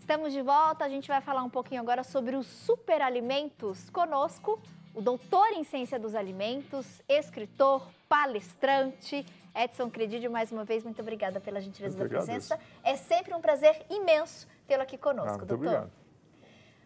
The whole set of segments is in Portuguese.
Estamos de volta, a gente vai falar um pouquinho agora sobre os superalimentos. Conosco, o doutor em ciência dos alimentos, escritor, palestrante, Edson Credidio. Mais uma vez, muito obrigada pela gentileza da presença. É sempre um prazer imenso tê-lo aqui conosco, muito doutor. Obrigado.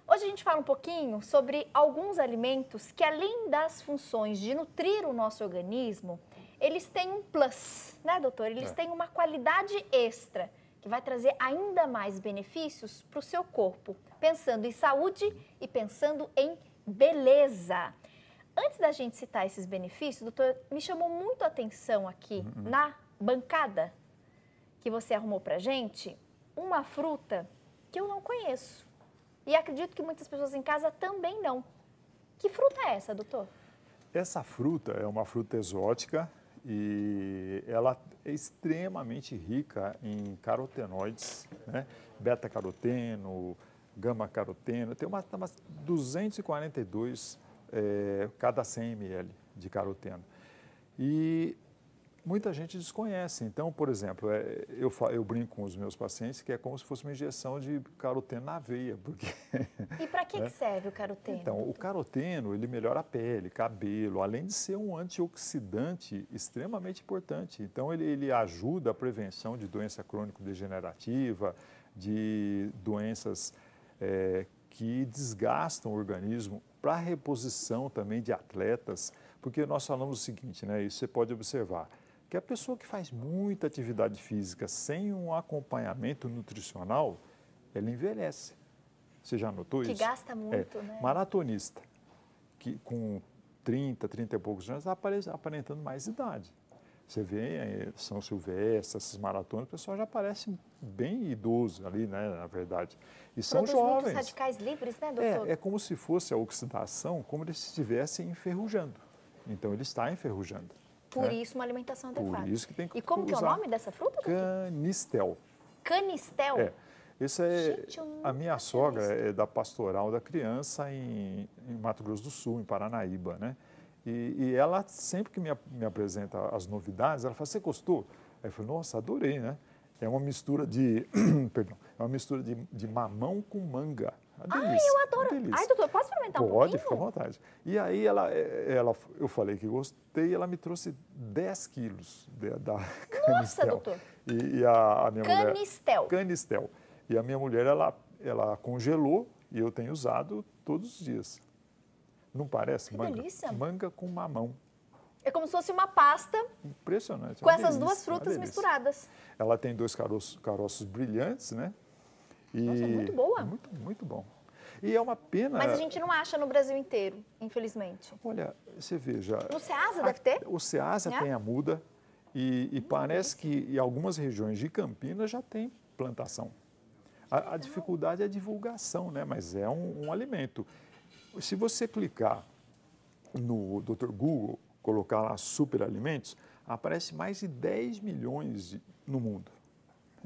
Hoje a gente fala um pouquinho sobre alguns alimentos que, além das funções de nutrir o nosso organismo, eles têm um plus, né, doutor? Eles têm uma qualidade extra, que vai trazer ainda mais benefícios para o seu corpo, pensando em saúde e pensando em beleza. Antes da gente citar esses benefícios, doutor, me chamou muito a atenção aqui na bancada que você arrumou para gente, uma fruta que eu não conheço. E acredito que muitas pessoas em casa também não. Que fruta é essa, doutor? Essa fruta é uma fruta exótica e ela é extremamente rica em carotenoides, né? Beta-caroteno, gama-caroteno, tem umas 242 cada 100 ml de caroteno. E muita gente desconhece. Então, por exemplo, eu brinco com os meus pacientes que é como se fosse uma injeção de caroteno na veia. Porque, e para que serve o caroteno? Então, o caroteno, ele melhora a pele, cabelo, além de ser um antioxidante extremamente importante. Então, ele ajuda a prevenção de doença crônico-degenerativa, de doenças que desgastam o organismo, para reposição também de atletas, porque nós falamos o seguinte, né? Isso você pode observar, que a pessoa que faz muita atividade física sem um acompanhamento nutricional, ela envelhece. Você já notou isso? Que gasta muito, né? Maratonista, que com 30 e poucos anos, está aparentando mais idade. Você vê São Silvestre, essas maratonas, o pessoal já parece bem idoso ali, né, na verdade. E são jovens. Muitos radicais livres, né, doutor? É como se fosse a oxidação, como eles estivessem enferrujando. Então, ele está enferrujando. Por isso, uma alimentação adequada. Por isso que tem que E como que é o nome dessa fruta, doutor? Canistel. Canistel? Essa a minha sogra é da Pastoral da Criança em Mato Grosso do Sul, em Paranaíba, né? E ela, sempre que me apresenta as novidades, ela fala, você gostou? Aí eu falei, nossa, adorei, né? É uma mistura de, perdão, é uma mistura de mamão com manga. Ai, eu adoro. Ai, doutor, posso experimentar um pouquinho? Pode, fica à vontade. E aí eu falei que gostei, ela me trouxe 10 quilos da Canistel. Nossa, doutor. E a minha mulher... Canistel. E a minha mulher, ela congelou e eu tenho usado todos os dias. Não parece? Que delícia. Manga com mamão. É como se fosse uma pasta. Impressionante. Com essas duas frutas misturadas. Ela tem 2 caroços brilhantes, né? Nossa, muito boa. Muito bom. E é uma pena... Mas a gente não acha no Brasil inteiro, infelizmente. Olha, você veja... No Ceasa deve ter? O Ceasa tem a muda e parece que em algumas regiões de Campinas já tem plantação. A dificuldade é a divulgação, né? Mas é um alimento. Se você clicar no Dr. Google, colocar lá superalimentos, aparece mais de 10 milhões no mundo.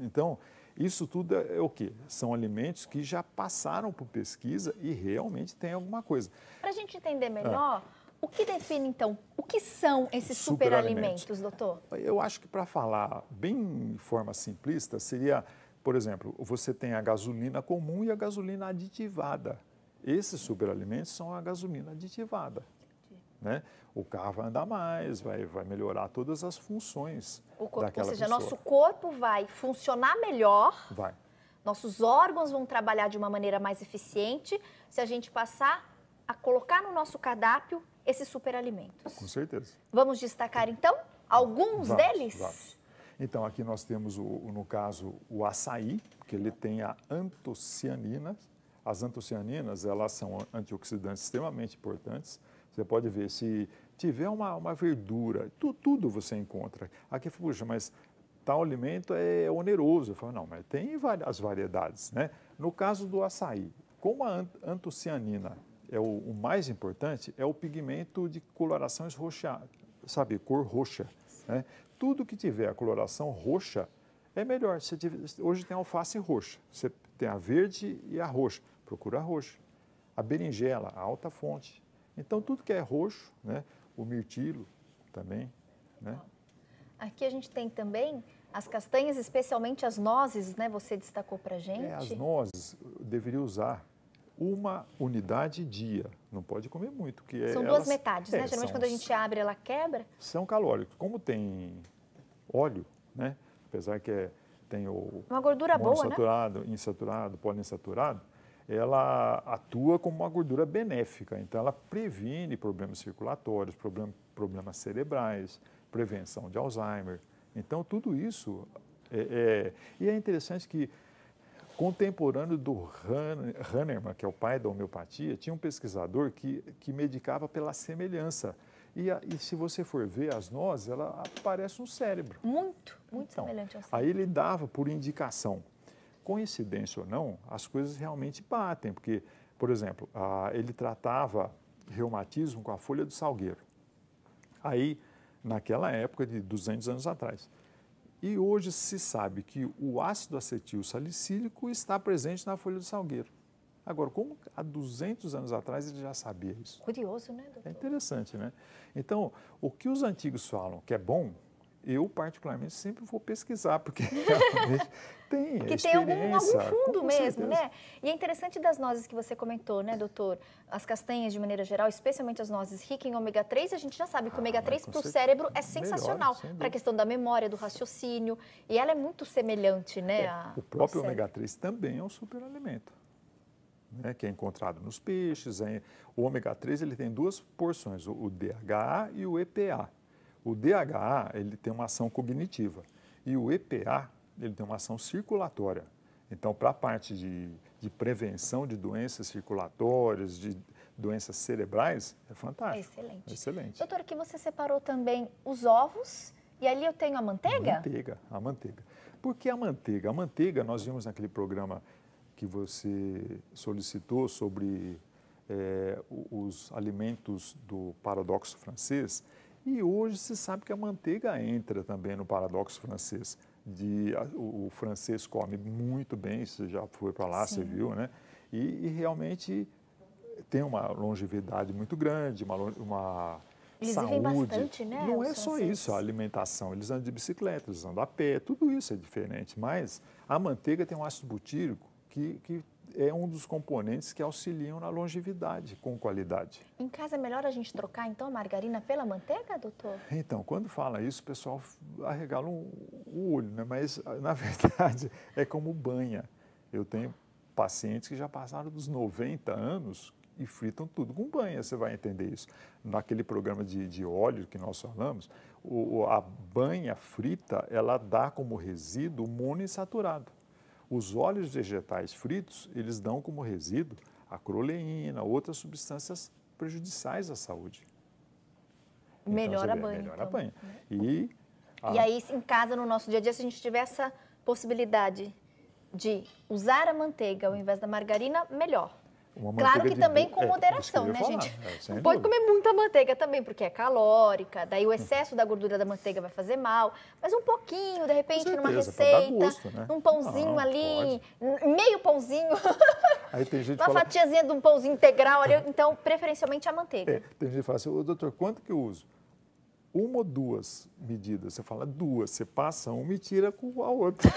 Então, isso tudo é o quê? São alimentos que já passaram por pesquisa e realmente tem alguma coisa. Para a gente entender melhor, o que define, então, o que são esses superalimentos, doutor? Eu acho que, para falar bem de forma simplista, seria... Por exemplo, você tem a gasolina comum e a gasolina aditivada. Esses superalimentos são a gasolina aditivada. Né? O carro vai andar mais, vai melhorar todas as funções daquela pessoa. Ou seja, nosso corpo vai funcionar melhor, nossos órgãos vão trabalhar de uma maneira mais eficiente se a gente passar a colocar no nosso cardápio esses superalimentos. Com certeza. Vamos destacar, então, alguns deles? Vamos. Então, aqui nós temos, no caso, o açaí, que ele tem a antocianina. As antocianinas, elas são antioxidantes extremamente importantes. Você pode ver, se tiver uma verdura, tudo você encontra. Aqui, puxa, mas tal alimento é oneroso. Eu falo, não, mas tem as variedades, né? No caso do açaí, como a antocianina é o mais importante, é o pigmento de coloração esroxeada, sabe, cor roxa, né? Tudo que tiver a coloração roxa é melhor. Hoje tem a alface roxa, você tem a verde e a roxa. Procura a roxa. A berinjela, a alta fonte. Então, tudo que é roxo, né? O mirtilo também, né? Aqui a gente tem também As castanhas, especialmente as nozes, né? Você destacou pra gente. As nozes, deveria usar uma unidade dia. Não pode comer muito. São duas metades, né? Geralmente quando a gente abre, ela quebra. São calóricos. Como tem óleo, né? Apesar que tem uma gordura boa, né? Insaturado, poliinsaturado, ela atua como uma gordura benéfica. Então, ela previne problemas circulatórios, problemas cerebrais, prevenção de Alzheimer. Então, tudo isso E é interessante que, contemporâneo do Hahnemann, que é o pai da homeopatia, tinha um pesquisador que medicava pela semelhança. E se você for ver as nozes, ela parece um cérebro. Muito semelhante ao cérebro. Aí ele dava por indicação. Coincidência ou não, as coisas realmente batem, porque, por exemplo, ele tratava reumatismo com a folha do salgueiro. Aí, naquela época de 200 anos atrás. E hoje se sabe que o ácido acetil salicílico está presente na folha do salgueiro. Agora, como há 200 anos atrás ele já sabia isso? Curioso, né, doutor? É interessante, né? Então, o que os antigos falam que é bom, eu particularmente sempre vou pesquisar, porque realmente tem que tem algum fundo mesmo, né? E é interessante das nozes que você comentou, né, doutor? As castanhas, de maneira geral, especialmente as nozes ricas em ômega 3, a gente já sabe que o ômega 3 para o cérebro é sensacional, para a questão da memória, do raciocínio, e ela é muito semelhante, né? O próprio ômega 3 também é um superalimento, né, que é encontrado nos peixes. O ômega 3 ele tem duas porções, o DHA e o EPA. O DHA ele tem uma ação cognitiva e o EPA ele tem uma ação circulatória. Então, para a parte de prevenção de doenças circulatórias, de doenças cerebrais, é fantástico. Excelente. Excelente. Doutor, aqui você separou também os ovos e ali eu tenho a manteiga? A manteiga. Por que a manteiga? A manteiga, nós vimos naquele programa que você solicitou sobre os alimentos do paradoxo francês, e hoje se sabe que a manteiga entra também no paradoxo francês. O francês come muito bem, você já foi para lá, Sim. Você viu, né? E realmente tem uma longevidade muito grande, uma eles saúde. Vivem bastante, né? Não é só isso, a alimentação. Eles andam de bicicleta, eles andam a pé, tudo isso é diferente. Mas a manteiga tem um ácido butírico que é um dos componentes que auxiliam na longevidade com qualidade. Em casa é melhor a gente trocar, então, a margarina pela manteiga, doutor? Então, quando fala isso, o pessoal arregala o olho, né? Mas, na verdade, é como banha. Eu tenho pacientes que já passaram dos 90 anos e fritam tudo com banha, você vai entender isso. Naquele programa de óleo que nós falamos, a banha frita, ela dá como resíduo monoinsaturado. Os óleos vegetais fritos, eles dão como resíduo a acroleína, outras substâncias prejudiciais à saúde. Melhora a banha. Melhora a banha. E aí, em casa, no nosso dia a dia, se a gente tiver essa possibilidade de usar a manteiga ao invés da margarina, melhor. Claro que também com moderação, né, gente? Não pode comer muita manteiga também, porque é calórica, daí o excesso da gordura da manteiga vai fazer mal, mas um pouquinho, de repente, numa receita, gosto, né? Um pãozinho ali, meio pãozinho, aí tem gente uma fatiazinha de um pãozinho integral ali, então, preferencialmente a manteiga. Tem gente que fala assim, doutor, quanto que eu uso? Uma ou duas medidas? Você fala duas, você passa uma e tira com a outra.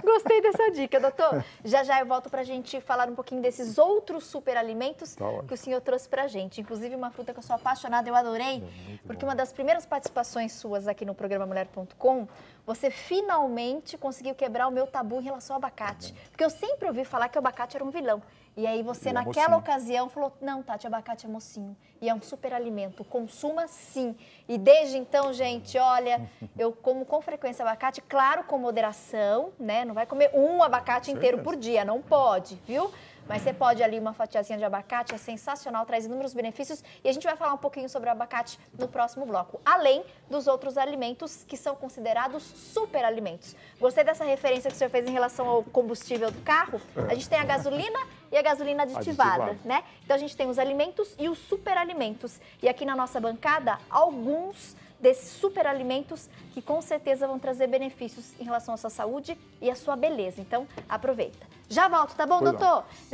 Gostei dessa dica, doutor. Já eu volto para a gente falar um pouquinho desses outros superalimentos que o senhor trouxe para a gente. Inclusive uma fruta que eu sou apaixonada, eu adorei, porque uma das primeiras participações suas aqui no programa Mulher.com, você finalmente conseguiu quebrar o meu tabu em relação ao abacate. Porque eu sempre ouvi falar que o abacate era um vilão. E aí você, naquela ocasião, falou, não, Tati, abacate é mocinho. E é um superalimento, consuma sim. E desde então, gente, olha, eu como com frequência abacate, claro, com moderação, né? Não vai comer um abacate inteiro por dia, não pode, viu? Mas você pode ali uma fatiazinha de abacate, é sensacional, traz inúmeros benefícios. E a gente vai falar um pouquinho sobre o abacate no próximo bloco, além dos outros alimentos que são considerados superalimentos. Gostei dessa referência que o senhor fez em relação ao combustível do carro? A gente tem a gasolina e a gasolina aditivada, né? Então a gente tem os alimentos e os superalimentos. E aqui na nossa bancada, alguns desses superalimentos que com certeza vão trazer benefícios em relação à sua saúde e à sua beleza. Então, aproveita. Já volto, tá bom, doutor?